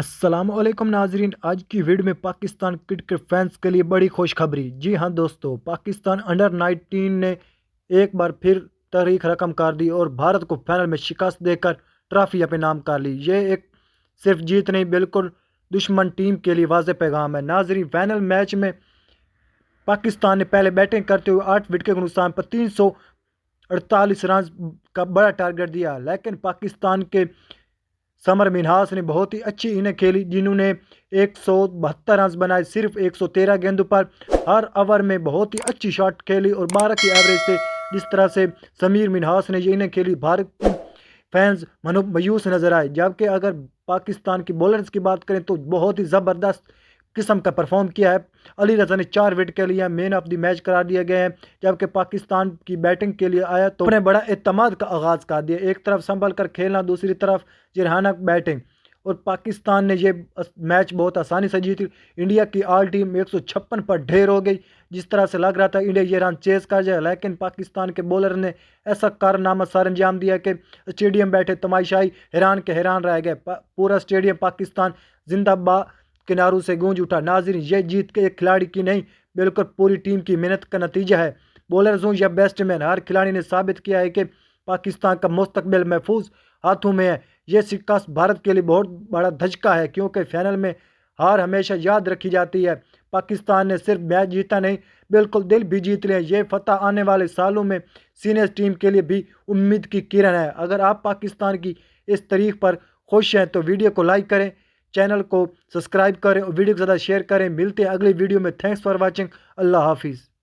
अस्सलामुअलैकुम नाजरीन, आज की वीडियो में पाकिस्तान क्रिकेट फैंस के लिए बड़ी खुशखबरी। जी हां दोस्तों, पाकिस्तान अंडर 19 ने एक बार फिर तारीख रकम कर दी और भारत को फाइनल में शिकस्त देकर ट्रॉफी अपने नाम कर ली। ये एक सिर्फ जीत नहीं, बिल्कुल दुश्मन टीम के लिए वाज़ेह पैगाम है। नाजरीन, फाइनल मैच में पाकिस्तान ने पहले बैटिंग करते हुए 8 विकेट के नुकसान पर 348 रन का बड़ा टारगेट दिया, लेकिन पाकिस्तान के समर मिन्हास ने बहुत ही अच्छी इनिंग खेली, जिन्होंने 172 रन बनाए सिर्फ 113 गेंदों पर। हर ओवर में बहुत ही अच्छी शॉट खेली और 12 की एवरेज से जिस तरह से समीर मिन्हास ने ये इनिंग खेली, भारत की फैंस मायूस नजर आए। जबकि अगर पाकिस्तान की बॉलर्स की बात करें तो बहुत ही ज़बरदस्त किस्म का परफॉर्म किया है। अली रजा ने 4 विकेट के लिए मैन ऑफ द मैच करार दिया गया है। जबकि पाकिस्तान की बैटिंग के लिए आया तो उन्हें बड़ा एतमाद का आगाज़ कर दिया, एक तरफ संभल कर खेलना, दूसरी तरफ जिरहाना बैटिंग, और पाकिस्तान ने ये मैच बहुत आसानी से जीती। इंडिया की ऑल टीम 156 पर ढेर हो गई। जिस तरह से लग रहा था इंडिया ये रन चेस कर जाए, लेकिन पाकिस्तान के बॉलर ने ऐसा कारनामा सर अंजाम दिया कि स्टेडियम बैठे तमाशाई हैरान के हैरान रह गए। पूरा स्टेडियम पाकिस्तान जिंदाबाद के नारों से गूंज उठा। नाज़रीन, ये जीत के एक खिलाड़ी की नहीं, बिल्कुल पूरी टीम की मेहनत का नतीजा है। बॉलर्स हों या बैट्समैन, हर खिलाड़ी ने साबित किया है कि पाकिस्तान का मुस्तकबिल महफूज हाथों में है। यह शिकस्त भारत के लिए बहुत बड़ा धचका है, क्योंकि फाइनल में हार हमेशा याद रखी जाती है। पाकिस्तान ने सिर्फ मैच जीता नहीं, बिल्कुल दिल भी जीत लिया। ये फतह आने वाले सालों में सीनियर टीम के लिए भी उम्मीद की किरण है। अगर आप पाकिस्तान की इस तारीख पर खुश हैं तो वीडियो को लाइक करें, चैनल को सब्सक्राइब करें और वीडियो को ज़्यादा शेयर करें। मिलते हैं अगली वीडियो में। Thanks for watching. अल्लाह हाफिज़।